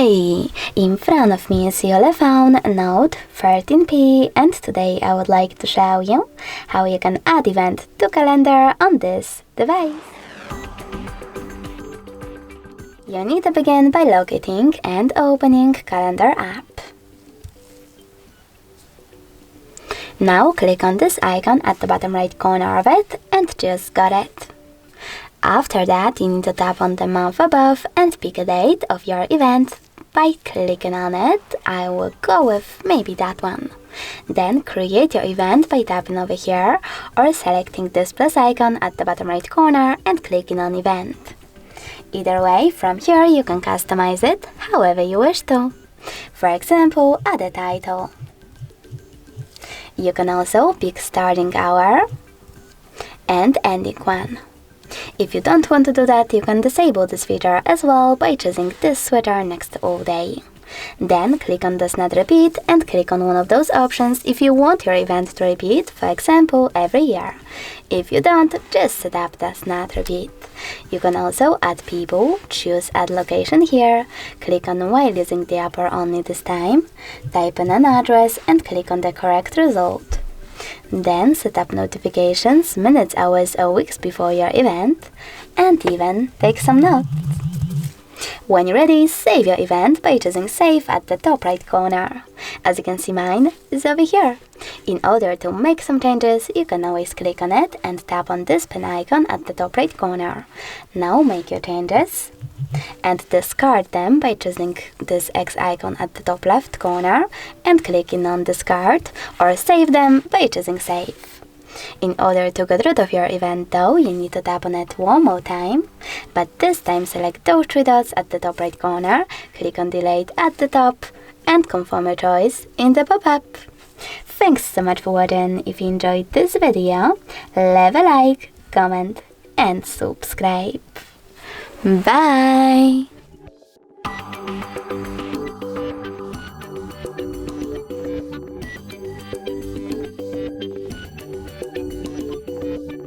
Hey, in front of me is ULEFONE Note 13P, and today I would like to show you how you can add event to calendar on this device. You need to begin by locating and opening Calendar app. Now click on this icon at the bottom right corner of it and just got it. After that, you need to tap on the month above and pick a date of your event. By clicking on it, I will go with maybe that one. Then create your event by tapping over here or selecting this plus icon at the bottom right corner and clicking on event. Either way, from here you can customize it however you wish to. For example, add a title. You can also pick starting hour and ending one. If you don't want to do that, you can disable this feature as well by choosing this switcher next to all day. Then click on Does Not Repeat and click on one of those options if you want your event to repeat, for example, every year. If you don't, just set up Does Not Repeat. You can also add people, choose Add Location here, click on While using the app or only this time, type in an address and click on the correct result. Then set up notifications minutes, hours or weeks before your event, and even take some notes. When you're ready, save your event by choosing Save at the top right corner. As you can see, mine is over here. In order to make some changes, you can always click on it and tap on this pen icon at the top right corner. Now make your changes and discard them by choosing this X icon at the top left corner and clicking on Discard, or save them by choosing Save. In order to get rid of your event though, you need to tap on it one more time, but this time select those three dots at the top right corner, click on Delete at the top, and confirm your choice in the pop-up. Thanks so much for watching. If you enjoyed this video, leave a like, comment, and subscribe. Bye!